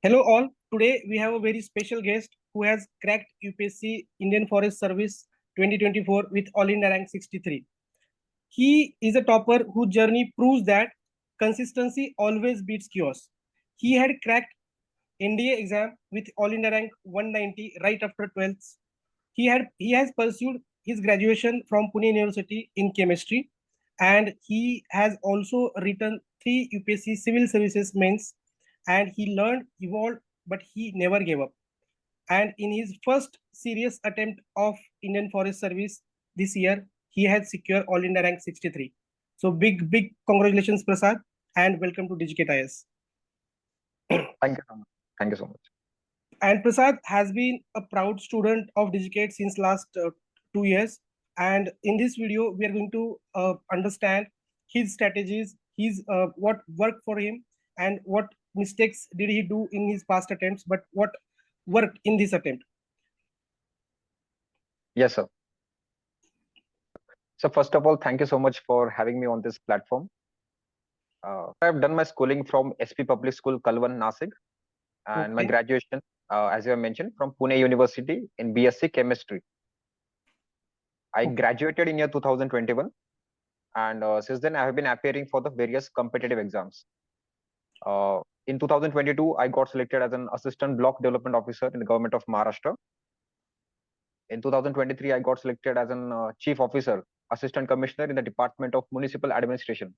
Hello all. Today we have a very special guest who has cracked UPSC Indian Forest Service 2024 with All India rank 63. He is a topper whose journey proves that consistency always beats chaos. He had cracked NDA exam with All India rank 190 right after 12th. He has pursued his graduation from Pune University in chemistry, and he has also written 3 UPSC civil services mains, and he learned, evolved, but he never gave up. And in his first serious attempt of Indian Forest Service this year, he has secured All India rank 63. So big congratulations, Prasad, and welcome to Digicate IS. Thank you so much. Thank you so much. And Prasad has been a proud student of Digicate since last 2 years. And in this video, we are going to understand his strategies, his what worked for him, and what mistakes did he do in his past attempts, but what worked in this attempt. Yes, sir. So first of all, thank you so much for having me on this platform. I've done my schooling from SP Public School, Kalwan, Nasik, and my graduation, as you have mentioned, from Pune University in BSc Chemistry. I graduated in year 2021, and since then I have been appearing for the various competitive exams. In 2022, I got selected as an Assistant Block Development Officer in the Government of Maharashtra. In 2023, I got selected as an Chief Officer, Assistant Commissioner in the Department of Municipal Administration.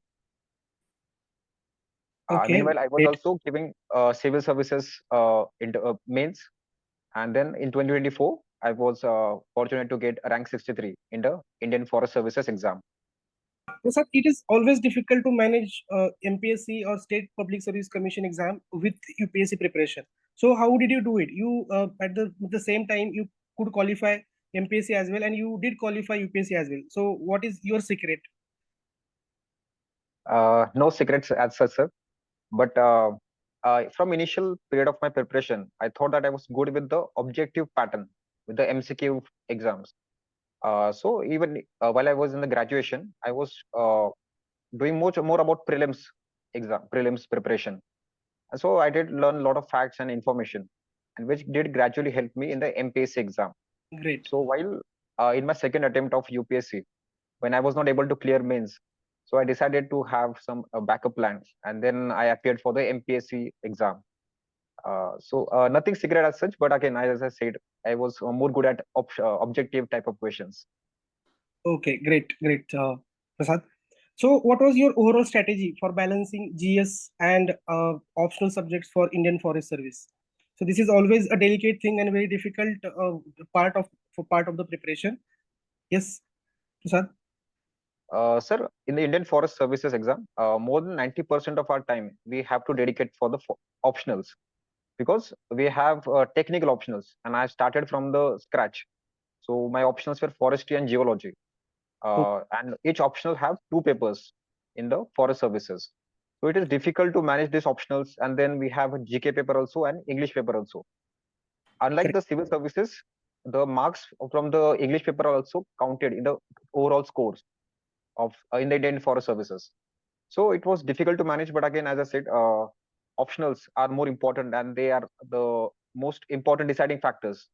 Meanwhile, I was also giving civil services mains, and then in 2024, I was fortunate to get rank 63 in the Indian Forest Services exam. So, sir, it is always difficult to manage MPSC or State Public Service Commission exam with UPSC preparation. So, how did you do it? You at the same time you could qualify MPSC as well, and you did qualify UPSC as well. So, what is your secret? No secrets as such, sir. But from initial period of my preparation, I thought that I was good with the objective pattern with the MCQ exams. So even while I was in the graduation, I was doing much more about prelims preparation. And so I did learn a lot of facts and information, and which did gradually help me in the MPSC exam. Great. So while in my second attempt of UPSC, when I was not able to clear mains, so I decided to have some backup plans, and then I appeared for the MPSC exam. So nothing secret as such, but again, as I said, I was more good at objective type of questions. Okay, great, Prasad. So, what was your overall strategy for balancing GS and optional subjects for Indian Forest Service? So, this is always a delicate thing and very difficult part of the preparation. Yes, Prasad. Sir, in the Indian Forest Services exam, more than 90% of our time we have to dedicate for the optionals, because we have technical optionals, and I started from the scratch. So my optionals were forestry and geology, and each optional have 2 papers in the forest services. So it is difficult to manage these optionals, and then we have a GK paper also and English paper also. Unlike the civil services, the marks from the English paper are also counted in the overall scores of in the Indian Forest Services. So it was difficult to manage, but again, as I said, optionals are more important, and they are the most important deciding factors.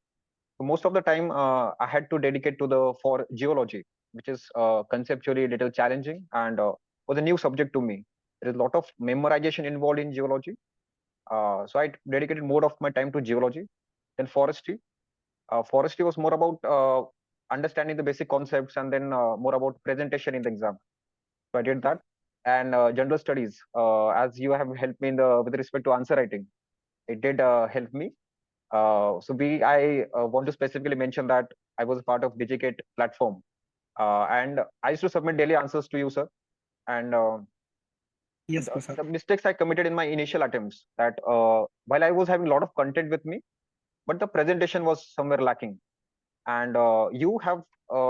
So most of the time, I had to dedicate to the for geology, which is conceptually a little challenging and was a new subject to me. There is a lot of memorization involved in geology, so I dedicated more of my time to geology. Then forestry. Forestry was more about understanding the basic concepts, and then more about presentation in the exam. So I did that. And general studies, as you have helped me in the with respect to answer writing, it did help me. So I want to specifically mention that I was a part of Digicate platform, and I used to submit daily answers to you, sir. And yes, the mistakes I committed in my initial attempts, that while I was having a lot of content with me, but the presentation was somewhere lacking. And you have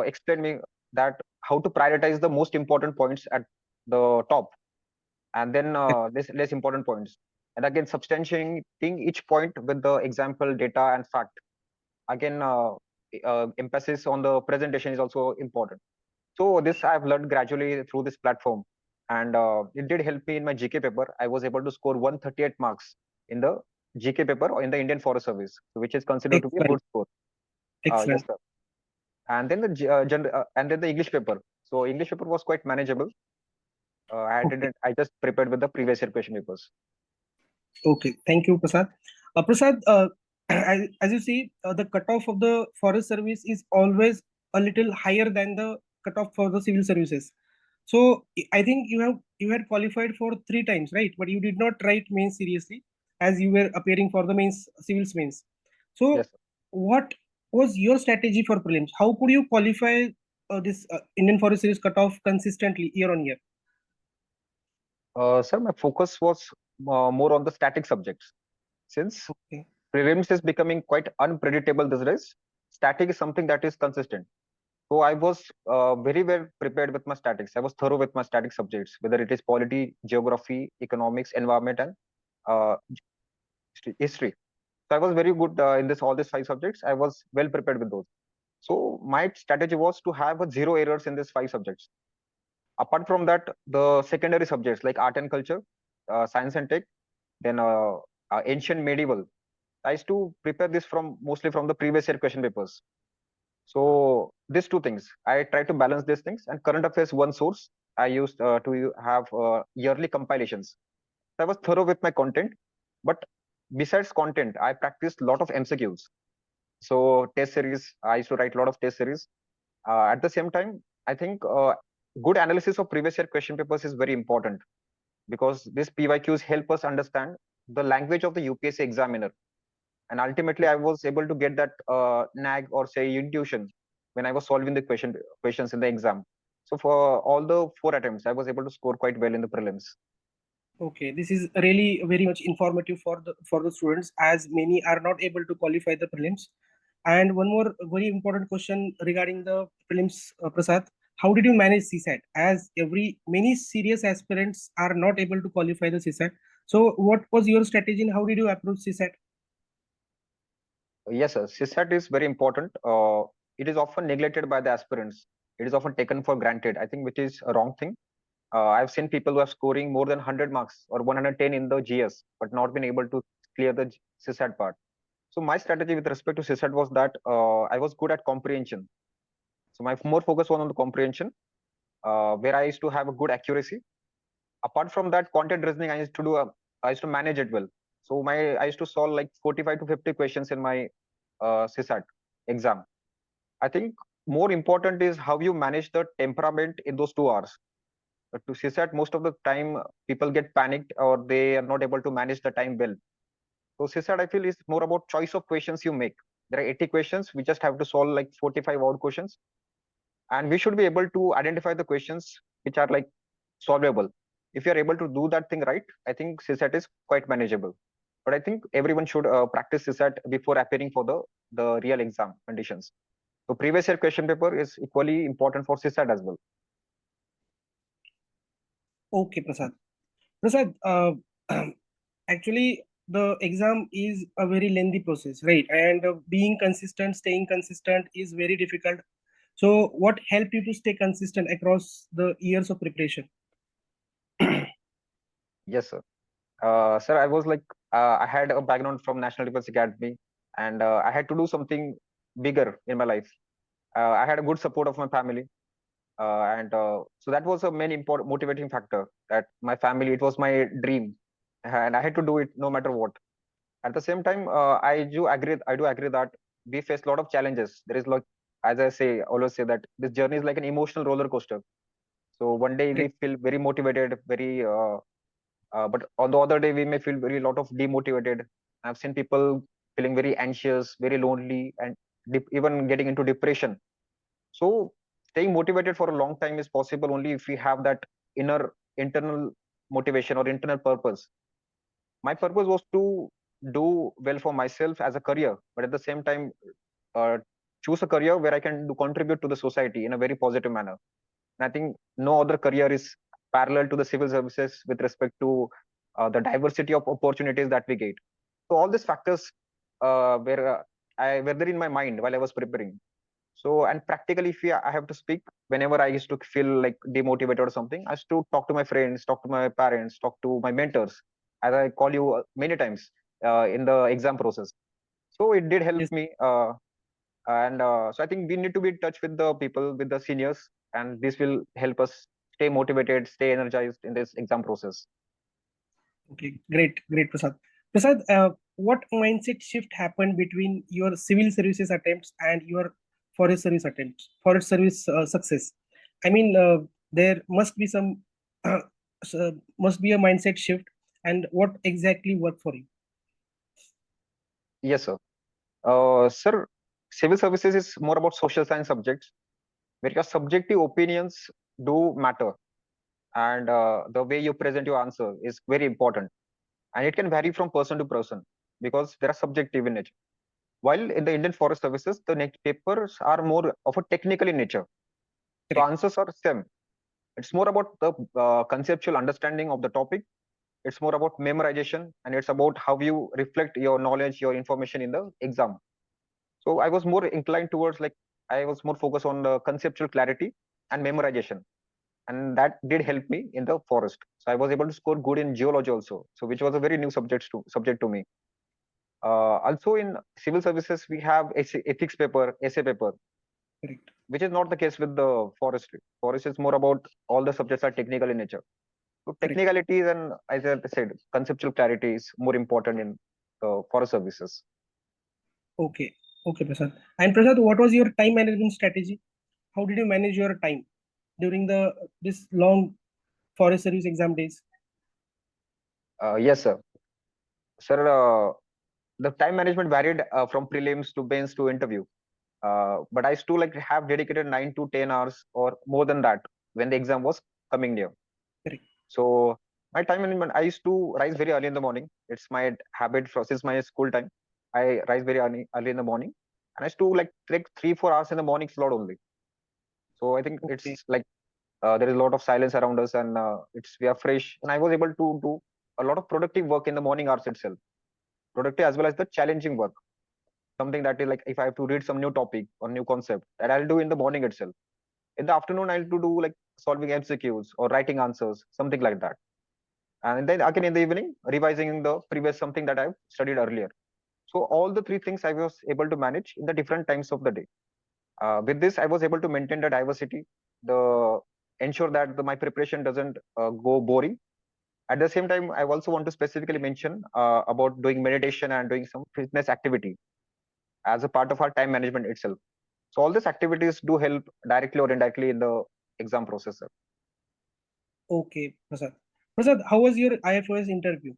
explained me that how to prioritize the most important points at the top, and then less important points, and again substantiating each point with the example, data, and fact. Again, emphasis on the presentation is also important. So this I've learned gradually through this platform, and it did help me in my GK paper. I was able to score 138 marks in the GK paper in the Indian Forest Service, which is considered to be a Excellent. good score. Yes, Excellent. sir. And then and then the English paper. So English paper was quite manageable. Okay. I just prepared with the previous year question papers. Okay. Thank you, Prasad. Prasad, as you see, the cutoff of the forest service is always a little higher than the cutoff for the civil services. So I think you had qualified for 3 times, right? But you did not write mains seriously as you were appearing for the mains, civils mains. So Yes, sir. what was your strategy for prelims? How could you qualify this Indian Forest Series cutoff consistently year on year? Sir, my focus was more on the static subjects. Since Okay. prelims is becoming quite unpredictable these days, static is something that is consistent. So I was very well prepared with my statics. I was thorough with my static subjects, whether it is polity, geography, economics, environment, and uh, history. So I was very good in this all these 5 subjects. I was well prepared with those. So my strategy was to have a 0 errors in these 5 subjects. Apart from that, the secondary subjects like art and culture, science and tech, then ancient medieval. I used to prepare this from mostly from the previous year question papers. So these 2 things, I try to balance these things. And current affairs, one source I used to have yearly compilations. I was thorough with my content, but besides content, I practiced a lot of MCQs. So test series, I used to write a lot of test series. At the same time, I think good analysis of previous year question papers is very important because these PYQs help us understand the language of the UPSC examiner. And ultimately, I was able to get that nag or say intuition when I was solving the questions in the exam. So for all the 4 attempts, I was able to score quite well in the prelims. Okay, this is really very much informative for the students as many are not able to qualify the prelims. And one more very important question regarding the prelims, Prasad. How did you manage CSAT? As many serious aspirants are not able to qualify the CSAT. So, what was your strategy and how did you approach CSAT? Yes, sir. CESAT is very important. It is often neglected by the aspirants. It is often taken for granted, I think, which is a wrong thing. I've seen people who are scoring more than 100 marks or 110 in the GS, but not been able to clear the CSAT part. So my strategy with respect to CSAT was that I was good at comprehension. So my more focus was on the comprehension, where I used to have a good accuracy. Apart from that, content reasoning I used to manage it well. So I used to solve like 45 to 50 questions in my CSAT exam. I think more important is how you manage the temperament in those 2 hours. To CSAT, most of the time people get panicked or they are not able to manage the time well. So CSAT, I feel, is more about choice of questions you make. There are 80 questions. We just have to solve like 45 odd questions, and we should be able to identify the questions which are like solvable. If you are able to do that thing right, I think CSAT is quite manageable. But I think everyone should practice CSAT before appearing for the real exam conditions. So previous year question paper is equally important for CSAT as well. Okay, Prasad. Prasad, actually, the exam is a very lengthy process, right? And being consistent, staying consistent is very difficult. So, what helped you to stay consistent across the years of preparation? Yes, sir. Sir, I was like, I had a background from National Defense Academy, and I had to do something bigger in my life. I had a good support of my family, and so that was a main important motivating factor. That my family, it was my dream, and I had to do it no matter what. At the same time, I do agree that we face a lot of challenges. There is like, as I say, always say that this journey is like an emotional roller coaster. So one day we Correct. feel very motivated, but on the other day we may feel very lot of demotivated. I've seen people feeling very anxious, very lonely, and even getting into depression. So staying motivated for a long time is possible only if we have that inner internal motivation or internal purpose. My purpose was to do well for myself as a career, but at the same time, uh, choose a career where I can contribute to the society in a very positive manner. And I think no other career is parallel to the civil services with respect to the diversity of opportunities that we get. So all these factors were there in my mind while I was preparing. So, and practically, if I have to speak, whenever I used to feel like demotivated or something, I used to talk to my friends, talk to my parents, talk to my mentors, as I call you many times. in the exam process. So it did help Yes. me. So I think we need to be in touch with the people, with the seniors, and this will help us stay motivated, stay energized in this exam process. Okay, great, Prasad. Prasad, what mindset shift happened between your civil services attempts and your forest service attempts, forest service success? I mean, there must be some, must be a mindset shift, and what exactly worked for you? Yes, sir. Sir, civil services is more about social science subjects where your subjective opinions do matter, and the way you present your answer is very important, and it can vary from person to person because they are subjective in nature. While in the Indian Forest Services, the next papers are more of a technical in nature. So Correct, answers are STEM. It's more about the conceptual understanding of the topic. It's more about memorization, and it's about how you reflect your knowledge, your information in the exam. So I was more inclined towards like I was more focused on the conceptual clarity and memorization, and that did help me in the forest. So I was able to score good in geology also, so which was a very new subject to me. Also in civil services, we have ethics paper, essay paper, correct, which is not the case with the forestry. Forest is more about all the subjects are technical in nature. So correct. technicalities and, as I said, conceptual clarity is more important in forest services. Okay, okay, Prasad. And Prasad, what was your time management strategy? How did you manage your time during the this long forest service exam days? Yes, sir. Sir, the time management varied from prelims to mains to interview. But I used to like have dedicated 9 to 10 hours or more than that when the exam was coming near. Correct. So my time management, I used to rise very early in the morning. It's my habit since my school time. I rise very early in the morning, and I used to like take 3 4 hours in the morning slot only. So I think Okay. it's like there is a lot of silence around us, and it's we are fresh. And I was able to do a lot of productive work in the morning hours itself, productive as well as the challenging work. Something that is like if I have to read some new topic or new concept, that I'll do in the morning itself. In the afternoon, I'll to do like solving MCQs or writing answers, something like that. And then again in the evening, revising the previous something that I've studied earlier. So all the three things I was able to manage in the different times of the day. With this, I was able to maintain the diversity, the ensure that my preparation doesn't go boring. At the same time, I also want to specifically mention about doing meditation and doing some fitness activity as a part of our time management itself. So all these activities do help directly or indirectly in the exam process, sir. Okay, Prasad. Prasad, how was your IFOS interview?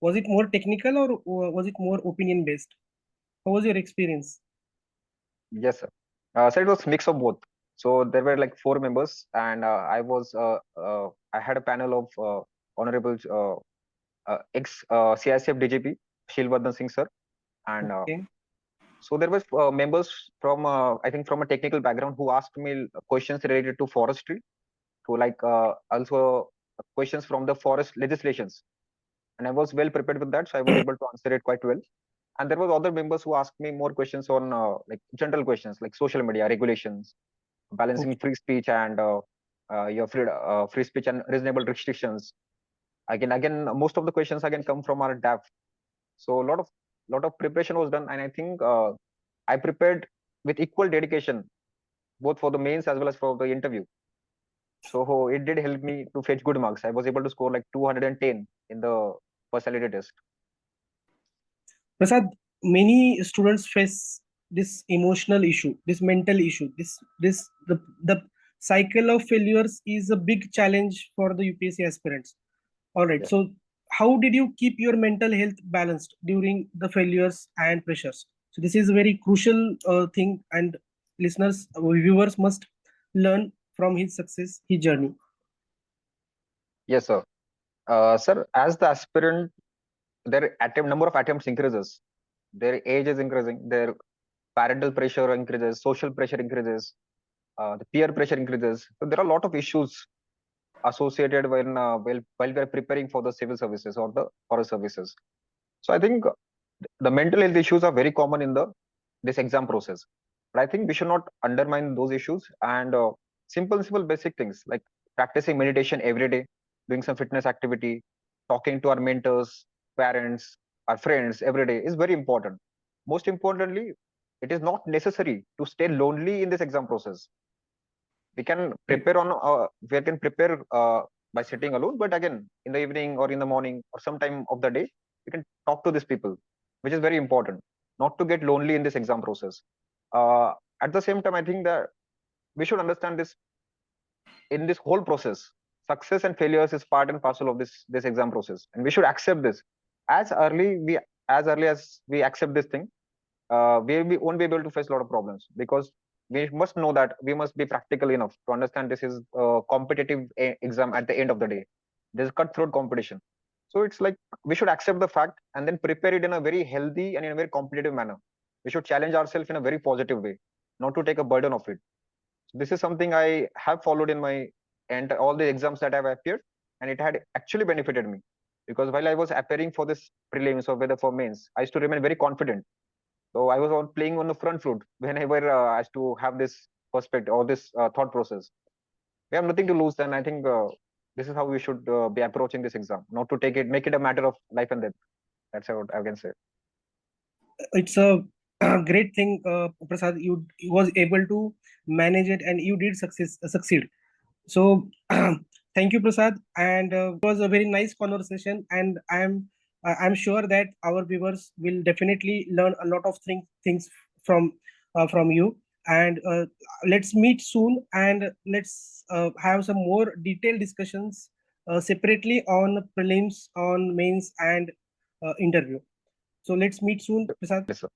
Was it more technical or was it more opinion based? How was your experience? Yes, sir. So it was mix of both. So there were like 4 members, and I had a panel of honorable ex CICF DGP Shilvardhan Singh sir, and Okay, so there was members from I think from a technical background who asked me questions related to forestry, to like also questions from the forest legislations, and I was well prepared with that, so I was able to answer it quite well. And there was other members who asked me more questions on like general questions like social media regulations, balancing okay, free speech and your free speech and reasonable restrictions. Again, most of the questions again come from our DAF. So a lot of preparation was done, and I think I prepared with equal dedication both for the mains as well as for the interview. So it did help me to fetch good marks. I was able to score like 210 in the personality test. Prasad. Many students face this emotional issue, this mental issue, this the cycle of failures is a big challenge for the UPSC aspirants. All right. Yes. So, how did you keep your mental health balanced during the failures and pressures? So, this is a very crucial thing, and listeners, viewers must learn from his success, his journey. Yes, sir. Sir, as the aspirant, their number of attempts increases, their age is increasing, their parental pressure increases, social pressure increases, the peer pressure increases. So there are a lot of issues associated while we are preparing for the civil services or the forest services. So I think the mental health issues are very common in the this exam process. But I think we should not undermine those issues, and simple basic things like practicing meditation every day, doing some fitness activity, talking to our mentors, parents. our friends every day is very important. Most importantly, it is not necessary to stay lonely in this exam process. We can prepare on we can prepare by sitting alone, but again in the evening or in the morning or some time of the day, we can talk to these people, which is very important, not to get lonely in this exam process. uh, at the same time, I think that we should understand this. In this whole process, success and failures is part and parcel of this exam process, and we should accept this as early as we accept this thing. We won't be able to face a lot of problems, because we must know that we must be practical enough to understand this is a competitive exam. At the end of the day, there's cutthroat competition. So it's like we should accept the fact and then prepare it in a very healthy and in a very competitive manner. We should challenge ourselves in a very positive way, not to take a burden of it. So this is something I have followed in my and all the exams that I've appeared, and it had actually benefited me, because while I was appearing for this prelims or whether for mains, I used to remain very confident. So I was playing on the front foot whenever I used to have this perspective or this thought process. We have nothing to lose, and I think this is how we should be approaching this exam, not to make it a matter of life and death. That's what I can say. It's a great thing, Prasad. You was able to manage it, and you did succeed. So thank you, Prasad, and it was a very nice conversation. And I'm sure that our viewers will definitely learn a lot of things from you. And let's meet soon, and let's have some more detailed discussions separately on prelims, on mains, and interview. So let's meet soon, Prasad. Yes, sir.